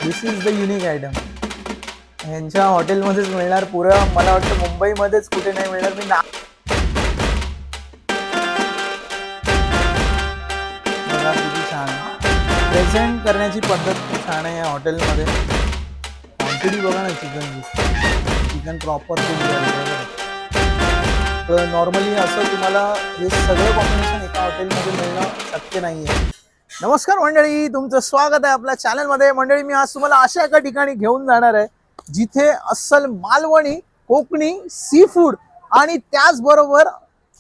This is the unique item. ह्यांच्या हॉटेलमध्येच मिळणार. पुरं मला वाटतं मुंबईमध्येच कुठे नाही मिळणार. मी बघा किती छान प्रेझेंट करण्याची पद्धत खूप छान आहे या हॉटेलमध्ये. क्वांटिटी बघा ना चिकनची. चिकन प्रॉपर तर नॉर्मली असं तुम्हाला हे सगळं कॉम्बिनेशन एका हॉटेलमध्ये मिळणं शक्य नाही आहे. नमस्कार मंडळी, तुमचं स्वागत आहे आपल्या चॅनलमध्ये. मंडळी, मी आज तुम्हाला अशा एका ठिकाणी घेऊन जाणार आहे जिथे अस्सल मालवणी, कोकणी, सी फूड आणि त्याचबरोबर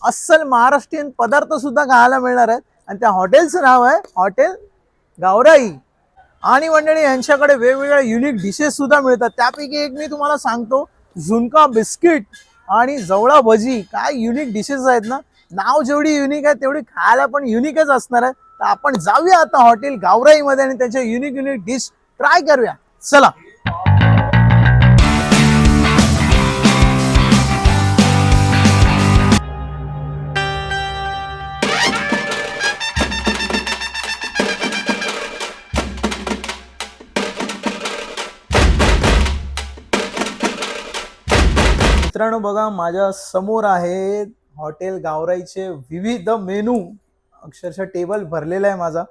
अस्सल महाराष्ट्रीयन पदार्थ सुद्धा खायला मिळणार आहेत. आणि त्या हॉटेलचं नाव आहे हॉटेल गावराई. आणि मंडळी, यांच्याकडे वेगवेगळ्या युनिक डिशेस सुद्धा मिळतात. त्यापैकी एक मी तुम्हाला सांगतो, झुणका बिस्किट आणि जवळा भजी. काय युनिक डिशेस आहेत ना. नाव जेवढी युनिक आहे तेवढी खायला पण युनिकच असणार आहे. तर आपण जाऊया आता हॉटेल गावराईमध्ये आणि त्याच्या युनिक युनिक डिश ट्राय करूया. चला. मित्रांनो, बघा माझ्या समोर आहे हॉटेल गावराईचे विविध मेनू. अक्षरशः टेबल भरलेला आहे माझा.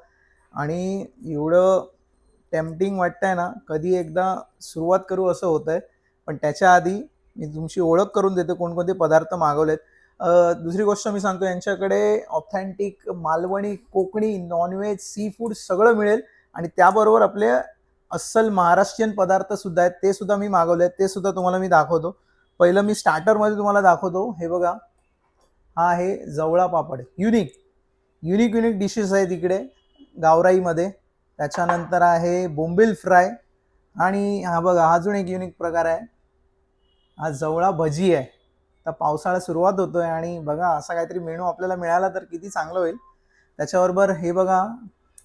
आणि एवढं टेम्पटिंग वाटतंय ना, कधी एकदा सुरुवात करू असं होत आहे. पण त्याच्या आधी मी तुमची ओळख करून देतो कोणकोणते पदार्थ मागवलेत. दुसरी गोष्ट मी सांगतो, यांच्याकडे authentic Malvani, Konkani, non veg, seafood सगळं मिळेल. आणि त्याबरोबर आपले अस्सल महाराष्ट्रीयन पदार्थ सुद्धा आहेत, ते सुद्धा मी मागवले आहेत. ते सुद्धा तुम्हाला मी दाखवतो. पहिलं मी स्टार्टरमध्ये तुम्हाला दाखवतो. हे बघा, हा आहे जवळा पापड. युनिक युनिक युनिक डिशेस आहेत इकडे गावराईमध्ये. त्याच्यानंतर आहे बोंबील फ्राय. आणि हा बघा, अजून एक युनिक प्रकार आहे, हा जवळा भजी आहे. तर पावसाळा सुरुवात होतोय आणि बघा असा काहीतरी मेनू आपल्याला मिळाला तर किती चांगलं होईल. त्याच्याबरोबर हे बघा,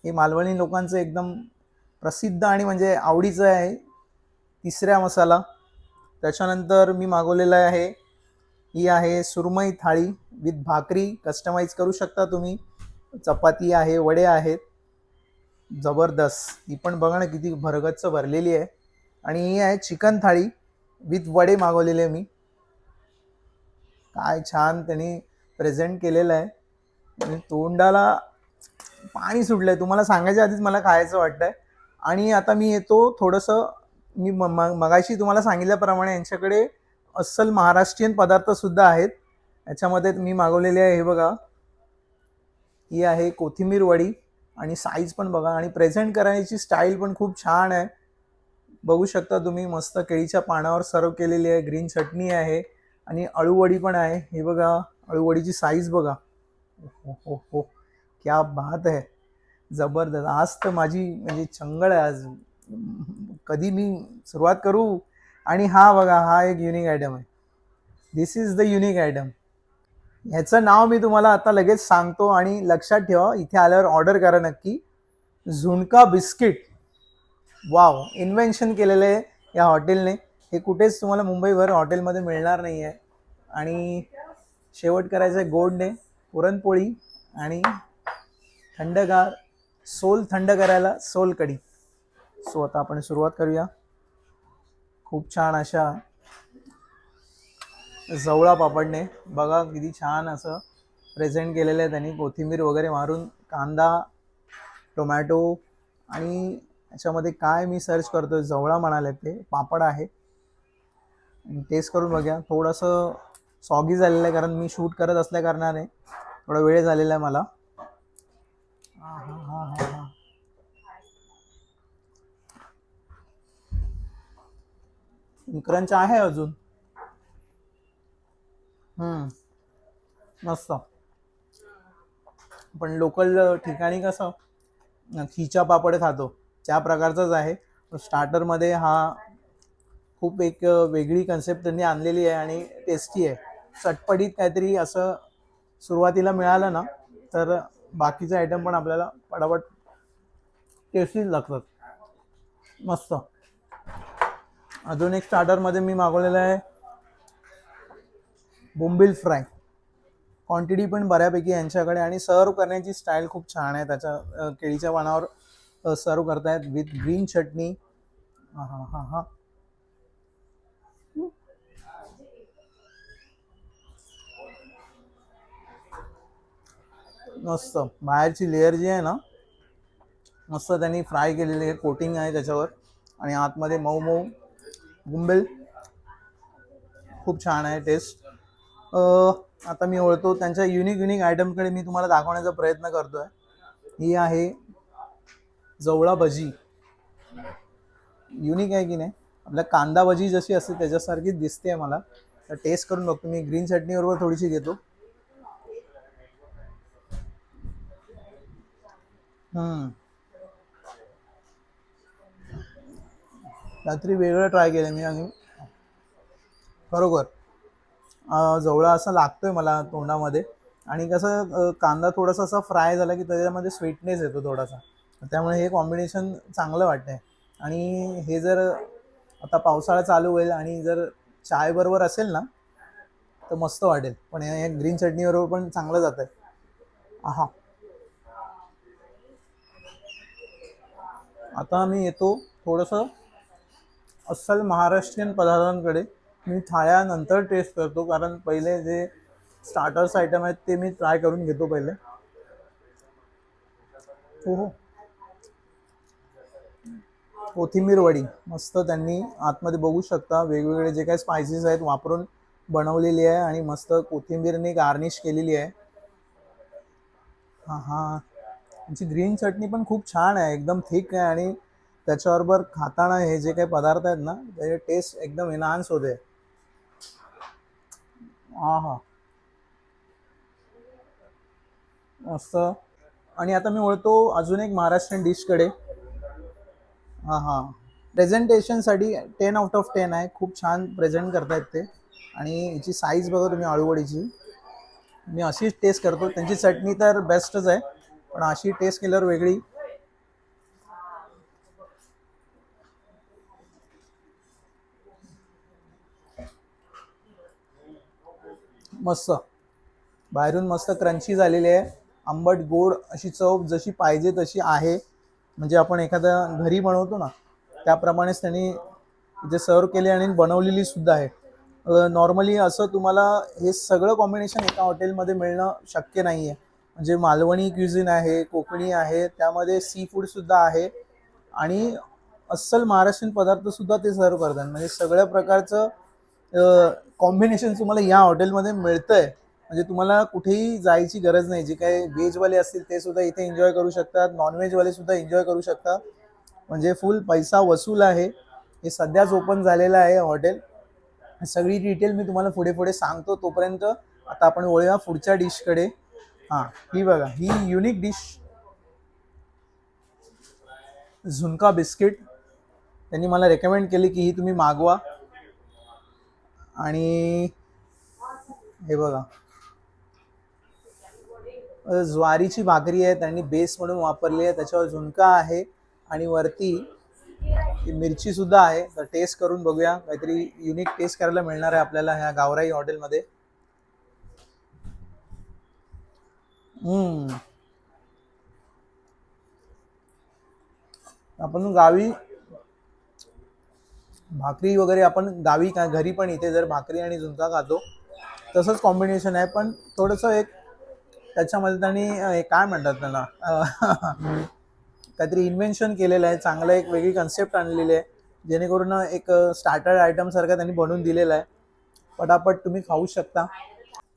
हे मालवणी लोकांचं एकदम प्रसिद्ध आणि म्हणजे आवडीचं आहे, तिसऱ्या मसाला. त्याच्यानंतर मी मागवलेलं आहे, ही आहे सुरमई थाळी विथ भाकरी. कस्टमाइज करू शकता तुम्ही. चपाती आहे, वडे आहेत. जबरदस्त. ही पण बघा ना किती भरगच्च भरलेली आहे. आणि ही आहे चिकन थाळी विथ वडे मागवलेले मी. काय छान त्यांनी प्रेझेंट केलेलं आहे. आणि तोंडाला पाणी सुटलंय, तुम्हाला सांगायच्या आधीच मला खायचं वाटतंय. आणि आता मी येतो थोडंसं, मी मगाशी तुम्हाला सांगितल्याप्रमाणे यांच्याकडे अस्सल महाराष्ट्रीयन पदार्थ सुद्धा आहेत. याच्यामध्ये मी मागवलेले आहे, हे बघा, ही आहे कोथिंबीर वडी. आणि साईज पण बघा, आणि प्रेझेंट करायची स्टाईल पण खूप छान आहे. बघू शकता तुम्ही, मस्त केळीच्या पानावर सर्व केलेली आहे. ग्रीन चटणी आहे आणि अळूवडी पण आहे. हे बघा, अळूवडीची साईज बघा. हो हो हो, क्या बात आहे. जबरदस्त. आज तर माझी म्हणजे चंगळ आहे आज. कधी मी सुरुवात करू. आणि हा बघा, हा एक युनिक आयटम आहे. दिस इज द युनिक आयटम. ह्याचं नाव मी तुम्हाला आता लगेच सांगतो आणि लक्षात ठेवा, इथे आल्यावर ऑर्डर करा नक्की. झुणका बिस्किट. वाव, इन्व्हेन्शन केलेलं आहे या हॉटेलने. हे कुठेच तुम्हाला मुंबईभर हॉटेलमध्ये मिळणार नाही आहे. आणि शेवट करायचं आहे गोडने, पुरणपोळी आणि थंडगार, सोल थंड करायला सोलकढी. सो आता आपण सुरुवात करूया. खूप छान अशा जवळा पापडने बघा किती छान असं प्रेझेंट केलेलं आहे त्यांनी. कोथिंबीर वगैरे मारून, कांदा, टोमॅटो. आणि याच्यामध्ये काय मी सर्च करतोय, जवळा म्हणाले ते पापड आहे. टेस्ट करून बघा. थोडंसं सॉगी झालेलं आहे कारण मी शूट करत असल्या कारणाने थोडा वेळ झालेला आहे मला. क्रंच आहे अजून. मस्त. पण लोकल ठिकाणी कसं खिचा पापड खातो त्या प्रकारचाच आहे. स्टार्टरमध्ये हा खूप एक वेगळी कन्सेप्ट त्यांनी आणलेली आहे आणि टेस्टी आहे. चटपटीत काहीतरी असं सुरुवातीला मिळालं ना तर बाकीचे आयटम पण आपल्याला पटापट टेस्टीच लागतात. मस्त. अजून एक स्टार्टरमध्ये मी मागवलेलं आहे बोंबील फ्राय. क्वांटिटी पण बऱ्यापैकी यांच्याकडे आणि सर्व करण्याची स्टाईल खूप छान आहे. त्याच्या केळीच्या पानावर सर्व करतायत विथ ग्रीन चटणी. हा हा हा हा. मस्त बाहेरची लेअर जी आहे ना, मस्त त्यांनी फ्राय केलेली आहे, कोटिंग आहे त्याच्यावर, आणि आतमध्ये मऊ मऊ गुंबेल. खूप छान आहे टेस्ट. आता मी ओळखतो त्यांच्या युनिक युनिक आयटमकडे मी तुम्हाला दाखवण्याचा प्रयत्न करतोय. ही आहे जवळा भजी. युनिक आहे की नाही? आपल्या कांदा भजी जशी असते त्याच्यासारखीच दिसते मला. तर टेस्ट करून बघतो मी. ग्रीन चटणी बरोबर थोडीशी घेतो. हम्म. काहीतरी वेगळं ट्राय केलं मी, आणि खरोखर जवळा असा लागतोय मला तोंडामध्ये. आणि कसं कांदा थोडासा असा फ्राय झाला की त्याच्यामध्ये स्वीटनेस येतो थोडासा, त्यामुळे हे कॉम्बिनेशन चांगलं वाटतंय. आणि हे जर आता पावसाळा चालू होईल आणि जर चाय बरोबर असेल ना तर मस्त वाटेल. पण हे ग्रीन चटणी बरोबर पण चांगलं जात आहे. आहा. आता मी येतो थोडंसं अस्सल महाराष्ट्रीयन पदार्थांकडे. मी थाळ्यानंतर टेस्ट करतो, कारण पहिले जे स्टार्टर्स आयटम आहेत ते मी ट्राय करून घेतो पहिले. हो हो. कोथिंबीर वडी मस्त त्यांनी आतमध्ये बघू शकता वेगवेगळे जे काही स्पायसेस आहेत वापरून बनवलेली आहे, आणि मस्त कोथिंबीरने गार्निश केलेली आहे. हां हां. त्यांची ग्रीन चटणी पण खूप छान आहे, एकदम थिक आहे, आणि त्याच्याबरोबर खाताना हे जे काही पदार्थ आहेत ना त्याचे टेस्ट एकदम एनहान्स होते. हां हां. मस्त. आणि आता मी वळतो अजून एक महाराष्ट्रीयन डिशकडे. हां हां. प्रेझेंटेशनसाठी 10 आउट ऑफ 10 आहे. खूप छान प्रेझेंट करतायत ते. आणि याची साईज बघा तुम्ही आळूवडीची. मी अशीच टेस्ट करतो. त्यांची चटणी तर बेस्टच आहे, पण अशी टेस्ट केल्यावर वेगळी. मस्त. बाहेरून मस्त क्रंची झालेली आहे. आंबट गोड अशी चव जशी पाहिजे तशी आहे. म्हणजे आपण एखाद्या घरी बनवतो ना त्याप्रमाणेच त्यांनी इथे सर्व केले आणि बनवलेली सुद्धा आहे. नॉर्मली असं तुम्हाला हे सगळं कॉम्बिनेशन एका हॉटेलमध्ये मिळणं शक्य नाही आहे. म्हणजे मालवणी क्युझिन आहे, कोकणी आहे, त्यामध्ये सी फूडसुद्धा आहे, आणि अस्सल महाराष्ट्रीयन पदार्थसुद्धा ते सर्व करतात. म्हणजे सगळ्या प्रकारचं कॉम्बिनेशन तुम्हाला या हॉटेलमध्ये मिळतंय. म्हणजे तुम्हाला कुठेही जायची गरज नाही. जे काही व्हेजवाले असतील ते सुद्धा इथे एन्जॉय करू शकतात, नॉनव्हेजवाले सुद्धा एन्जॉय करू शकतात. म्हणजे फुल पैसा वसूल आहे. हे सध्याच ओपन झालेलं आहे हॉटेल. सगळी डिटेल मी तुम्हाला पुढे पुढे सांगतो. तोपर्यंत आता आपण वळूया पुढच्या डिशकडे. हां, ही बघा, ही युनिक डिश झुणका बिस्किट. त्यांनी मला रेकमेंड केली की ही तुम्ही मागवा. आणि हे बघा, ज्वारीची भाकरी आहे त्यांनी बेस म्हणून वापरली आहे, त्याच्यावर झुणका आहे, आणि वरती मिरची सुद्धा आहे. तर टेस्ट करून बघूया, काहीतरी युनिक टेस्ट करायला मिळणार आहे आपल्याला ह्या गावराई हॉटेलमध्ये. हम्म. आपण गावी भाकरी वगैरे, आपण गावी का घरी पण इथे जर भाकरी आणि झुणका खातो तसंच कॉम्बिनेशन आहे, पण थोडंसं एक त्याच्यामध्ये त्यांनी काय म्हणतात त्याला काहीतरी इन्व्हेन्शन केलेलं आहे चांगलं, एक वेगळी कन्सेप्ट आणलेली आहे, जेणेकरून एक स्टार्टर आयटम सारखं त्यांनी बनवून दिलेलं आहे. पटापट तुम्ही खाऊ शकता.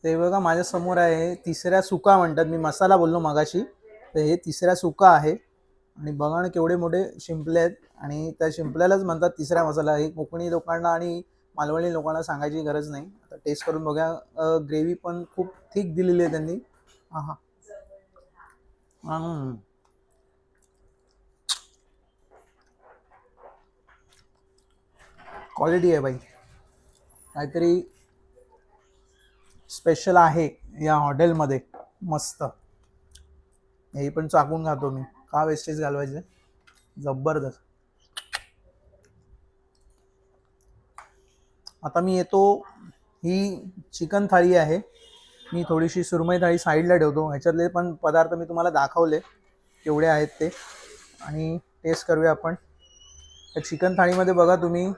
ते बघा माझ्या समोर आहे, तिसऱ्या सुका म्हणतात, मी मसाला बोललो मगाशी, तर हे तिसऱ्या सुका आहे. आणि बघा ना केवढे मोठे शिंपले आहेत, आणि त्या शिंपल्यालाच म्हणतात तिसऱ्या मसाला. हे कोकणी लोकांना आणि मालवणी लोकांना सांगायची गरज नाही. आता टेस्ट करून बघा. ग्रेव्ही पण खूप थिक दिलेली आहे त्यांनी. हा हा. क्वालिटी आहे बाई, काहीतरी स्पेशल आहे या हॉटेलमध्ये. मस्त. हे पण चाकून खातो मी, का वेस्टेज घालवायचे. जबरदस्त. आता मी येतो, ही चिकन थाळी आहे. मी थोडीशी सुरमई थाळी साईडला ठेवतो. ह्याच्यातले पण पदार्थ मी तुम्हाला दाखवले केवढे आहेत ते, आणि टेस्ट करूया आपण. त्या चिकन थाळीमध्ये बघा तुम्ही,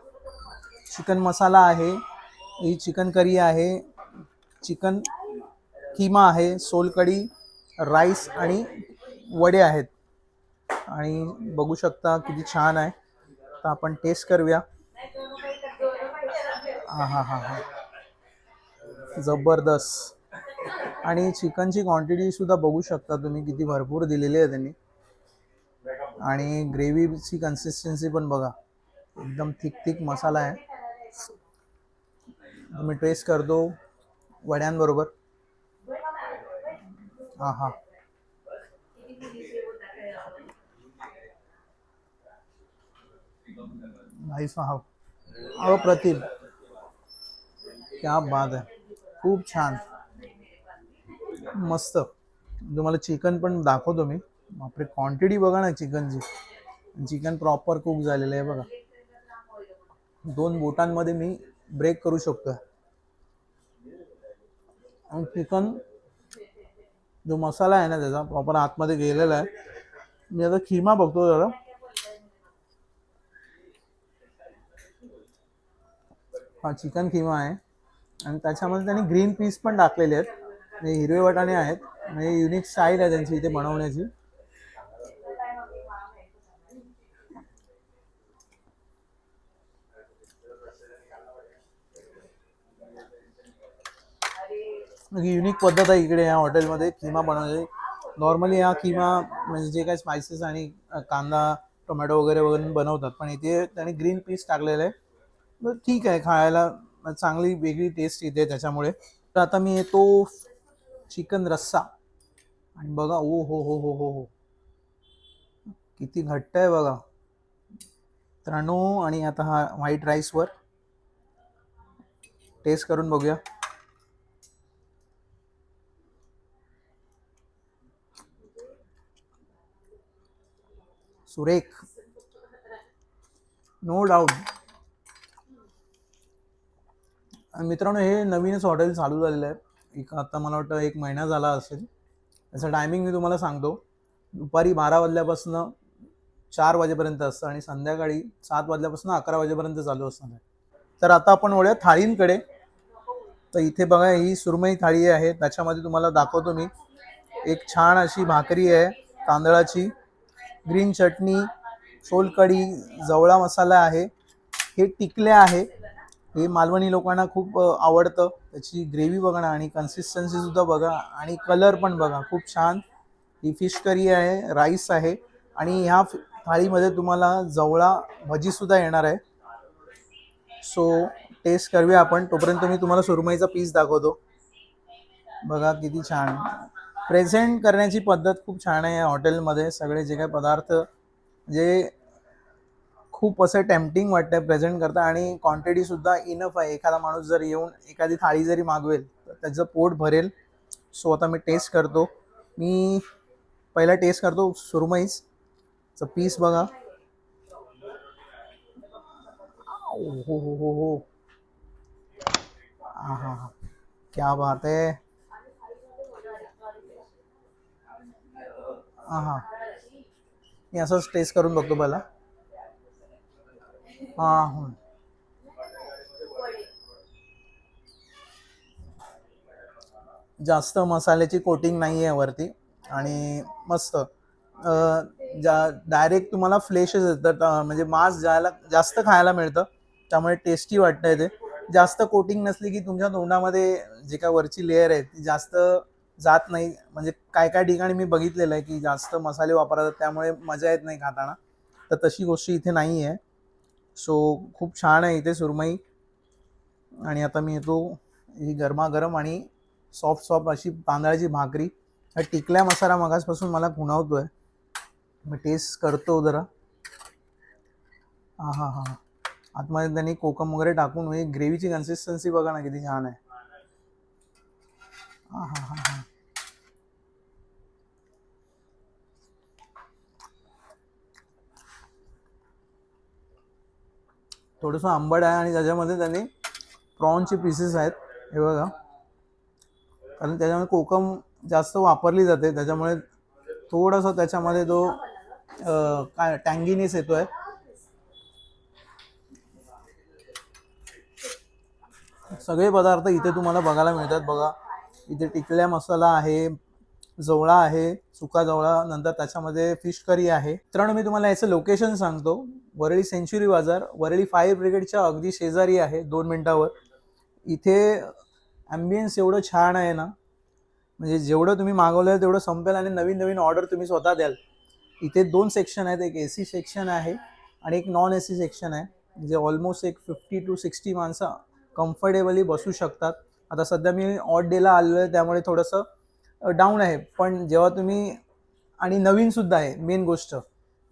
चिकन मसाला आहे, ही चिकन करी आहे, चिकन किमा आहे, सोलकढी, राईस आणि वडे आहेत. आणि बघू शकता किती छान आहे. तर आपण टेस्ट करूया. हा हा हा हा, जबरदस्त. आणि चिकनची क्वांटिटी सुद्धा बघू शकता तुम्ही, किती भरपूर दिलेली आहे त्यांनी. आणि ग्रेव्हीची कन्सिस्टन्सी पण बघा, एकदम थिक थिक मसाला आहे. मी टेस्ट करतो वड्यांबरोबर. हा हा, भाई साहब, अप्रतिम, क्या बात आहे, खूप छान, मस्त. तुम्हाला चिकन पण दाखवतो मी. बापरे, क्वांटिटी बघा ना चिकनची. चिकन प्रॉपर कुक झालेलं आहे बघा. 2 बोटांमध्ये मी ब्रेक करू शकतो. आणि चिकन जो मसाला आहे ना त्याचा प्रॉपर आतमध्ये गेलेला आहे. मी आता खिमा बघतो जरा. हा चिकन खिमा आहे आणि त्याच्यामध्ये त्यांनी ग्रीन पीस पण टाकलेले आहेत. म्हणजे हिरवे वाटाणे आहेत. म्हणजे युनिक स्टाईल आहे त्यांची इथे बनवण्याची. युनिक पद्धत आहे इकडे या हॉटेलमध्ये खिमा बनवण्याची. नॉर्मली हा खिमा म्हणजे जे काही स्पायसेस आणि कांदा टोमॅटो वगैरे वगैरे बनवतात, पण इथे त्यांनी ग्रीन पीस टाकलेलं आहे. तर ठीक आहे, खायला चांगली वेगळी टेस्ट येते त्याच्यामुळे. तर आता मी येतो चिकन रस्सा. आणि बघा, ओ हो हो हो हो हो, किती घट्ट आहे बघा मित्रांनो. आणि आता हा व्हाईट राईसवर टेस्ट करून बघूया. सुरेख, नो डाऊट. मित्रांनो, हे नवीनच हॉटेल चालू झालेलं आहे. आता मला वाटतं 1 महिना झाला असेल. त्याचं टायमिंग मी तुम्हाला सांगतो. दुपारी 12 वाजल्यापासून 4 वाजेपर्यंत असतं आणि संध्याकाळी 7 वाजल्यापासून 11 वाजेपर्यंत चालू असणार आहे. तर आता आपण वळूया थाळींकडे. तर इथे बघा, ही सुरमई थाळी आहे. त्याच्यामध्ये तुम्हाला दाखवतो मी. एक छान अशी भाकरी आहे तांदळाची, ग्रीन चटणी, सोलकढी, जवळा मसाला आहे, हे टिकल्या आहे. हे मालवणी लोकांना खूप आवडतं. त्याची ग्रेव्ही बघा ना, आणि कन्सिस्टन्सी सुद्धा बघा, आणि कलर पण बघा, खूप छान. ही फिश करी आहे, राईस आहे, आणि ह्या थाळीमध्ये तुम्हाला जवळा भजी सुद्धा येणार आहे. सो टेस्ट करूया आपण. तोपर्यंत मी तुम्हाला सुरमईचा पीस दाखवतो. बघा किती छान प्रेझेंट करण्याची पद्धत, खूप छान आहे या हॉटेलमध्ये. सगळे जे काही पदार्थ जे खूप असं टेम्पटिंग वाटतं प्रेझेंट करता, आणि क्वांटिटी सुद्धा इनफ आहे. एखादा माणूस जर येऊन एखादी थाळी जरी मागवेल तर त्याचं पोट भरेल. सो आता मी टेस्ट करतो. मी पहिला टेस्ट करतो सुरमईचं पीस बघा. हो हो हो हो, हा हा हा, क्या बात आहे. हा हा, मी असंच टेस्ट करून बघतो पहिला. हा, जास्त मसाल्याची कोटिंग नाही आहे वरती, आणि मस्त डायरेक्ट तुम्हाला फ्लेशच येतात. म्हणजे मांस ज्याला जास्त खायला मिळतं, त्यामुळे टेस्टी वाटतंय ते. जास्त कोटिंग नसली की तुमच्या तोंडामध्ये जे काय वरची लेअर आहे ती जास्त जात नाही. म्हणजे काय काय ठिकाणी मी बघितलेलं आहे की जास्त मसाले वापरतात, त्यामुळे मजा येत नाही खाताना. तर तशी गोष्ट इथे नाही आहे. सो खूप छान आहे इथे सुरमई. आणि आता मी येतो, ही गरमागरम आणि सॉफ्ट सॉफ्ट अशी तांदळाची भाकरी. हा टिकल्या मसाला मगासपासून मला खुणावतोय. मी टेस्ट करतो जरा. हा हा हा, आतमध्ये त्यांनी कोकम वगैरे टाकून, म्हणजे ग्रेव्हीची कन्सिस्टन्सी बघा ना किती छान आहे. हा हा हा हा, थोडंसं आंबट आहे, आणि त्याच्यामध्ये त्यांनी प्रॉनचे पीसेस आहेत हे बघा. कारण त्याच्यामध्ये कोकम जास्त वापरली जाते, त्याच्यामुळे थोडासा त्याच्यामध्ये तो काय टँगीनेस येतोय. सगळे पदार्थ इथे तुम्हाला बघायला मिळतात. बघा इथे टिकल्या मसाला आहे, जवळा आहे, सुका जवळा, नंतर त्याच्यामध्ये फिश करी आहे. मित्रांनो मी तुम्हाला याचं लोकेशन सांगतो. वरळी सेंच्युरी बाजार, वरळी फायर ब्रिगेडच्या अगदी शेजारी आहे, 2 मिनिटावर. इथे ॲम्बियन्स एवढं छान आहे ना, म्हणजे जेवढं तुम्ही मागवलं तेवढं संपेल आणि नवीन नवीन ऑर्डर तुम्ही स्वतः द्याल. इथे 2 सेक्शन आहेत, एक AC सेक्शन आहे आणि एक नॉन AC सेक्शन आहे. म्हणजे ऑलमोस्ट एक 50 to 60 माणसं कम्फर्टेबली बसू शकतात. आता सध्या मी ऑड डेला आलेलो आहे त्यामुळे थोडंसं डाऊन आहे, पण जेव्हा तुम्ही आणि नवीन सुद्धा आहे मेन गोष्ट,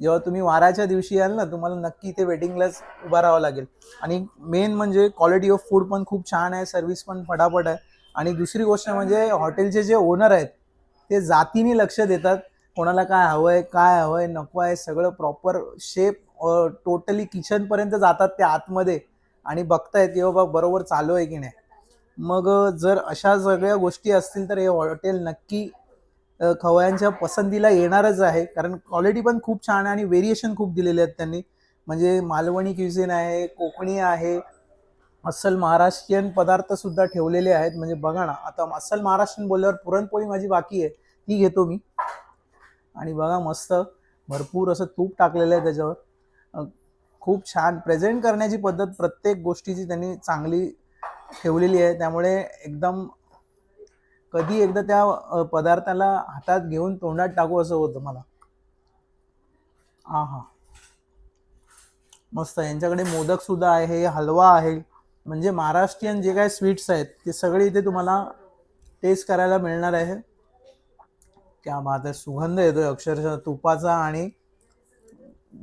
जेव्हा तुम्ही वाराच्या दिवशी याल ना तुम्हाला नक्की इथे वेटिंगलाच उभा राहावं लागेल. आणि मेन म्हणजे क्वालिटी ऑफ फूड पण खूप छान आहे, सर्व्हिस पण फटाफट आहे. आणि दुसरी गोष्ट म्हणजे हॉटेलचे जे ओनर आहेत ते जातीने लक्ष देतात, कोणाला काय हवंय काय हवंय नको आहे सगळं प्रॉपर शेप टोटली किचनपर्यंत जातात ते आतमध्ये आणि बघतायत की बाबा बरोबर चालू आहे की नाही. मग जर अशा सगळ्या गोष्टी असतील तर हे हॉटेल नक्की खवय्यांच्या पसंतीला येणारच आहे, कारण क्वालिटी पण खूप छान आहे आणि व्हेरिएशन खूप दिलेले आहेत त्यांनी. म्हणजे मालवणी क्युझिन आहे, कोकणी आहे, अस्सल महाराष्ट्रीयन पदार्थ सुद्धा ठेवलेले आहेत. म्हणजे बघा ना, आता अस्सल महाराष्ट्रीयन बोलल्यावर पुरणपोळी माझी बाकी आहे, ती घेतो मी. आणि बघा मस्त भरपूर असं तूप टाकलेलं आहे त्याच्यावर. खूप छान प्रेझेंट करण्याची पद्धत प्रत्येक गोष्टीची त्यांनी चांगली ठेवलेली आहे, त्यामुळे एकदम कधी एकदा त्या पदार्थाला हातात घेऊन तोंडात टाकू असं होतं मला. हा हा, मस्त. यांच्याकडे मोदक सुद्धा आहे, हलवा आहे. म्हणजे महाराष्ट्रीयन जे काय स्वीट्स आहेत ते सगळे इथे तुम्हाला टेस्ट करायला मिळणार आहे. क्या बात आहे, सुगंध येतोय अक्षरशः तुपाचा. आणि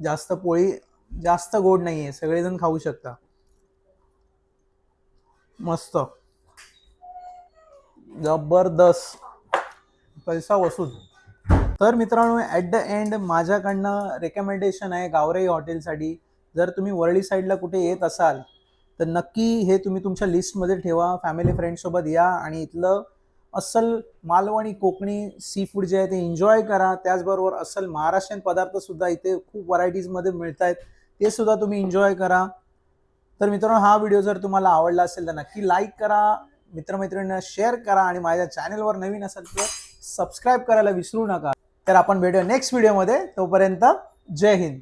जास्त पोळी जास्त गोड नाहीये, सगळेजण खाऊ शकता. मस्त, जबरदस्त, पैसा वसूल. तर मित्रांनो ॲट द एंड माझ्याकडनं रेकमेंडेशन आहे गावराई हॉटेलसाठी. जर तुम्ही वरळी साईडला कुठे येत असाल तर नक्की हे तुम्ही तुमच्या लिस्टमध्ये ठेवा. फॅमिली फ्रेंड्ससोबत या आणि इथलं अस्सल मालवणी कोकणी सी फूड जे आहे ते एन्जॉय करा. त्याचबरोबर अस्सल महाराष्ट्रीयन पदार्थसुद्धा इथे खूप व्हरायटीजमध्ये मिळत आहेत, ते सुद्धा तुम्ही एन्जॉय करा. तर मित्रांनो हा व्हिडिओ जर तुम्हाला आवडला असेल तर नक्की लाईक करा, मित्रमैत्रिणींना शेअर करा आणि माझ्या चॅनलवर नवीन असाल तर सबस्क्राईब करायला विसरू नका. तर आपण भेटूया नेक्स्ट व्हिडिओमध्ये. तोपर्यंत जय हिंद.